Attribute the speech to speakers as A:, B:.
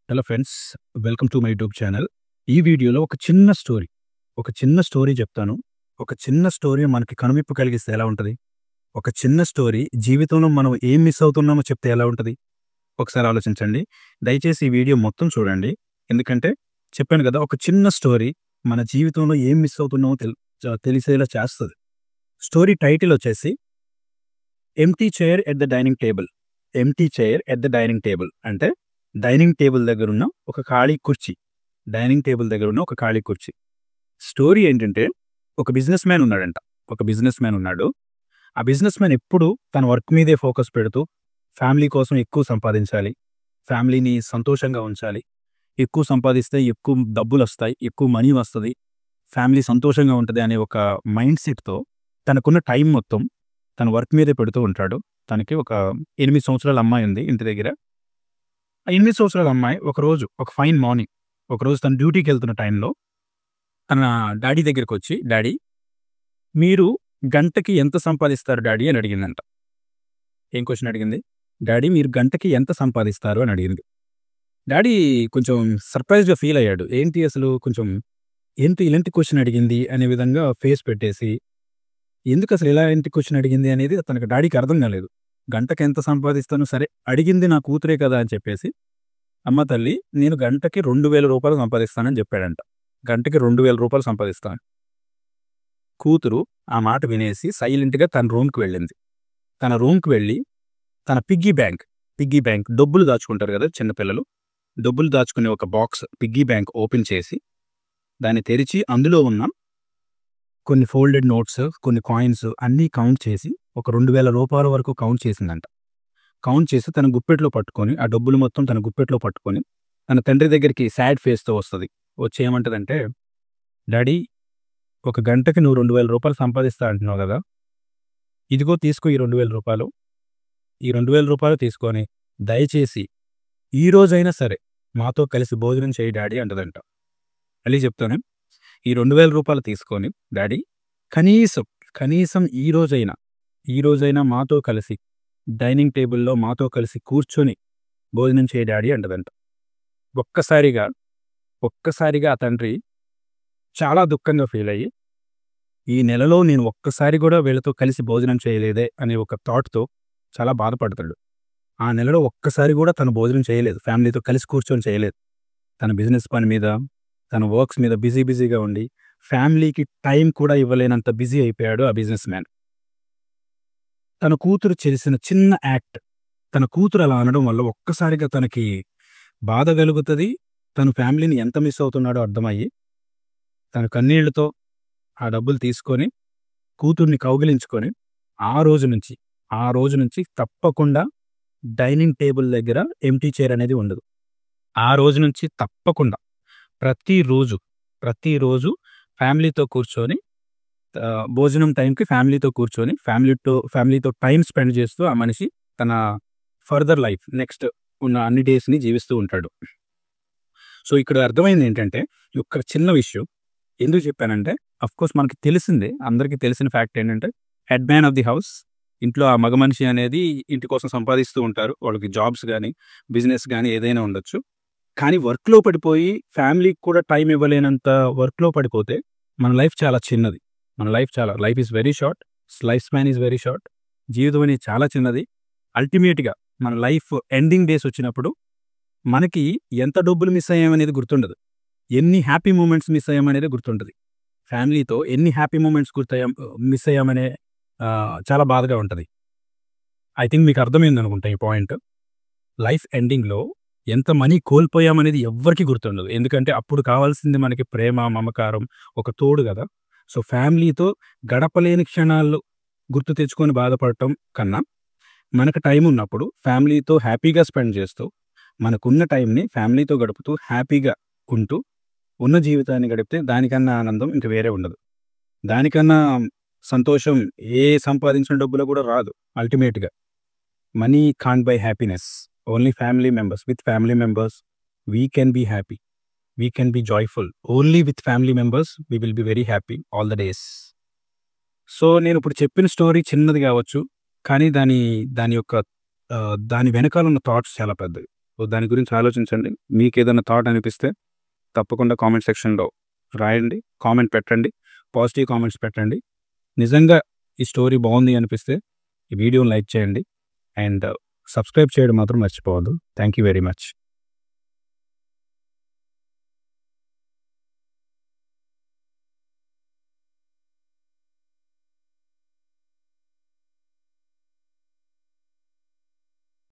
A: Hello friends, welcome to my YouTube channel. ఈ వీడియోలో ఒక చిన్న స్టోరీ చెప్తాను. ఒక చిన్న స్టోరీ మనకి కనువిప్పు కలిగిస్తే ఎలా ఉంటది? ఒక చిన్న స్టోరీ జీవితంలో మనం ఏం మిస్ అవుతున్నామో చెప్తే ఎలా ఉంటది? ఒకసారి ఆలోచించండి. దయచేసి ఈ వీడియో మొత్తం చూడండి. ఎందుకంటే చెప్పాను కదా, ఒక చిన్న స్టోరీ మన జీవితంలో ఏం మిస్ అవుతున్నామో తెలిసేలా చేస్తది. స్టోరీ టైటిల్ వచ్చేసి 'empty chair at the dining table'. Empty chair at the dining table అంటే డైనింగ్ టేబుల్ దగ్గరున్న ఒక ఖాళీ కుర్చీ. డైనింగ్ టేబుల్ దగ్గరున్న ఒక ఖాళీ కుర్చీ. స్టోరీ ఏంటంటే, ఒక బిజినెస్ మ్యాన్ ఉన్నాడంట. ఒక బిజినెస్ మ్యాన్ ఉన్నాడు. ఆ బిజినెస్ మ్యాన్ ఎప్పుడూ తన వర్క్ మీదే ఫోకస్ పెడుతూ ఫ్యామిలీ కోసం ఎక్కువ సంపాదించాలి, ఫ్యామిలీని సంతోషంగా ఉంచాలి, ఎక్కువ సంపాదిస్తే ఎక్కువ డబ్బులొస్తాయి, ఎక్కువ మనీ వస్తది, ఫ్యామిలీ సంతోషంగా ఉంటది అనే ఒక మైండ్ సెట్‌తో తనకున్న టైం మొత్తం తన వర్క్ మీదే పెడుతూ ఉంటాడు. తనకి ఒక 8 సంవత్సరాల అమ్మాయి ఉంది ఇంటి దగ్గర. ఆ 8 సంవత్సరాల అమ్మాయి ఒక ఫైన్ మార్నింగ్ ఒకరోజు తను డ్యూటీకెళ్తున్న టైంలో తన డాడీ దగ్గరికొచ్చి, "డాడీ, మీరు గంటకి ఎంత సంపాదిస్తారు డాడీ" అని అడిగిందంట. ఏం క్వెషన్ అడిగింది? "డాడీ, మీరు గంటకి ఎంత సంపాదిస్తారు" అని అడిగింది. డాడీ కొంచెం సర్ప్రైజ్డ్‌గా ఫీల్ అయ్యాడు. ఏంటి అసలు కొంచెం ఇలాంటి క్వెషన్ అడిగింది అనే విధంగా ఫేస్ పెట్టేసి, ఎందుకసలు ఇలాంటి క్వెషన్ అడిగింది అనేది తనకి డాడీకి అర్థం కాలేదు. గంటకి ఎంత సంపాదిస్తాను, సరే అడిగింది నా కూతురే కదా అని చెప్పేసి, "అమ్మ తల్లి, నేను గంటకి రూ. 2000 సంపాదిస్తానని" చెప్పాడంట. గంటకి రూ. 2000 సంపాదిస్తాను. కూతురు ఆ మాట వినేసి సైలెంట్‌గా తన రూమ్‌కి వెళ్ళింది. తన రూమ్‌కి వెళ్ళి తన పిగ్గీ బ్యాంక్ డబ్బులు దాచుకుంటారు కదా చిన్న పిల్లలు. డబ్బులు దాచుకునే ఒక బాక్స్ పిగ్గీ బ్యాంక్ ఓపెన్ చేసి, దాన్ని తెరిచి అందులో ఉన్న కొన్ని ఫోల్డెడ్ నోట్స్, కొన్ని కాయిన్స్ అన్నీ కౌంట్ చేసి ఒక రూ. 2000 వరకు కౌంట్ చేసిందంట. కౌంట్ చేసి తన గుప్పెట్లో పట్టుకొని, ఆ డబ్బులు మొత్తం తన గుప్పెట్లో పట్టుకొని తన తండ్రి దగ్గరికి సాడ్ ఫేస్‌తో వస్తది. వచ్చి ఏమంటదంటే, "డాడీ, ఒక గంటకి నువ్వు రూ. 2000 సంపాదిస్తా అంటున్నావు గదా! ఇదిగో తీసుకో ఈ రూ. 2000. ఈ రూ. 2000 తీసుకొని దయచేసి ఈ రోజైనా సరే మాతో కలిసి భోజనం చేయి డాడీ" అంటదంట. మళ్ళీ చెప్తాను. "ఈ రూ. 2000 తీసుకొని డాడీ, కనీసం ఈ రోజైనా మాతో కలిసి డైనింగ్ టేబుల్‌లో మాతో కలిసి కూర్చొని భోజనం చేయి డాడీ" అంటదంట. ఒక్కసారిగా ఆ తండ్రి చాలా దుఃఖంగా ఫీల్ అయ్యి, ఈ నెలలో నేను ఒక్కసారి కూడా వీళ్ళతో కలిసి భోజనం చేయలేదే అనే ఒక థాట్‌తో చాలా బాధపడతాడు. ఆ నెలలో ఒక్కసారి కూడా తను భోజనం చేయలేదు. ఫ్యామిలీతో కలిసి కూర్చొని చేయలేదు. తన బిజినెస్ పని మీద, తన వర్క్స్ మీద బిజీగా ఉండి, ఫ్యామిలీకి టైం కూడా ఇవ్వలేనంత బిజీ అయిపోయాడు ఆ బిజినెస్ మ్యాన్. తన కూతురు చేసిన చిన్న యాక్ట్, తన కూతురు అలా అనడం వల్ల ఒక్కసారిగా తనకి బాధ కలుగుతది. తను ఫ్యామిలీని ఎంత మిస్ అవుతున్నాడో అర్థమయ్యి, తన కన్నీళ్లతో ఆ డబ్బులు తీసుకొని కూతుర్ని కౌగిలించుకొని ఆ రోజు నుంచి తప్పకుండా డైనింగ్ టేబుల్ దగ్గర ఎంప్టీ చైర్ అనేది ఉండదు. ఆ రోజు నుంచి తప్పకుండా ప్రతిరోజు ఫ్యామిలీతో కూర్చొని, భోజనం టైంకి ఫ్యామిలీతో కూర్చొని ఫ్యామిలీతో టైం స్పెండ్ చేస్తూ ఆ మనిషి తన ఫర్దర్ లైఫ్ నెక్స్ట్ ఉన్న అన్ని డేస్‌ని జీవిస్తూ ఉంటాడు. సో, ఇక్కడ అర్థమైంది ఏంటంటే, ఈ ఒక్క చిన్న విషయం ఎందుకు చెప్పానంటే, అఫ్‌కోర్స్ మనకి తెలిసిందే, అందరికీ తెలిసిన ఫ్యాక్ట్ ఏంటంటే, head man of the house. ఇంట్లో ఆ మగ మనిషి అనేది ఇంటి కోసం సంపాదిస్తూ ఉంటారు. వాళ్ళకి జాబ్స్ గానీ, బిజినెస్ గానీ ఏదైనా ఉండొచ్చు. కానీ వర్క్‌లో పడిపోయి ఫ్యామిలీకి కూడా టైం ఇవ్వలేనంత వర్క్‌లో పడిపోతే మన లైఫ్ చాలా చిన్నది. Life is very short. Life span is very short. జీవితం అనేది చాలా చిన్నది. అల్టిమేట్‌గా మన లైఫ్ ఎండింగ్ డేస్ వచ్చినప్పుడు మనకి ఎంత డబ్బులు మిస్ అయ్యామనేది గుర్తుండదు. ఎన్ని హ్యాపీ మూమెంట్స్ మిస్ అయ్యామనేదే గుర్తుంటది. ఫ్యామిలీతో ఎన్ని హ్యాపీ మూమెంట్స్ మిస్ అయ్యామనే చాలా బాధగా ఉంటది. ఐ థింక్ మీకు అర్థమైందనుకుంటా ఈ పాయింట్. లైఫ్ ఎండింగ్‌లో ఎంత మనీ కోల్పోయామనేది ఎవ్వరికీ గుర్తుండదు. ఎందుకంటే అప్పుడు కావాల్సింది మనకి ప్రేమ, మమకారం, ఒక తోడు గదా! సో, ఫ్యామిలీతో గడపలేని క్షణాలు గుర్తు తెచ్చుకొని బాధపడటం కన్నా, మనకు టైం ఉన్నప్పుడు ఫ్యామిలీతో హ్యాపీగా స్పెండ్ చేస్తూ, మనకున్న టైంని ఫ్యామిలీతో గడుపుతూ హ్యాపీగా ఉంటూ, ఉన్న జీవితాన్ని గడిపితే దానికన్నా ఆనందం ఇంక వేరే ఉండదు. దానికన్నా సంతోషం సంపాదించిన డబ్బులో కూడా రాదు అల్టిమేట్‌గా. Money can't buy happiness. Only with family members we can be happy. We can be joyful. Only with family members we will be very happy all the days. So, నేనిప్పుడు చెప్పిన స్టోరీ చిన్నది కావచ్చు, కానీ దాని యొక్క దాని వెనకాల ఉన్న థాట్స్ చాలా పెద్దవి. దాని గురించి ఆలోచించండి. మీకేదైనా థాట్ అనిపిస్తే తప్పకుండా కామెంట్ సెక్షన్‌లో రాయండి. కామెంట్ పెట్టండి. పాజిటివ్ కామెంట్స్ పెట్టండి. నిజంగా ఈ స్టోరీ బాగుంది అనిపిస్తే ఈ వీడియోని లైక్ చేయండి. అండ్ సబ్స్క్రైబ్ చేయడం మాత్రం మర్చిపోవద్దు. Thank you very much.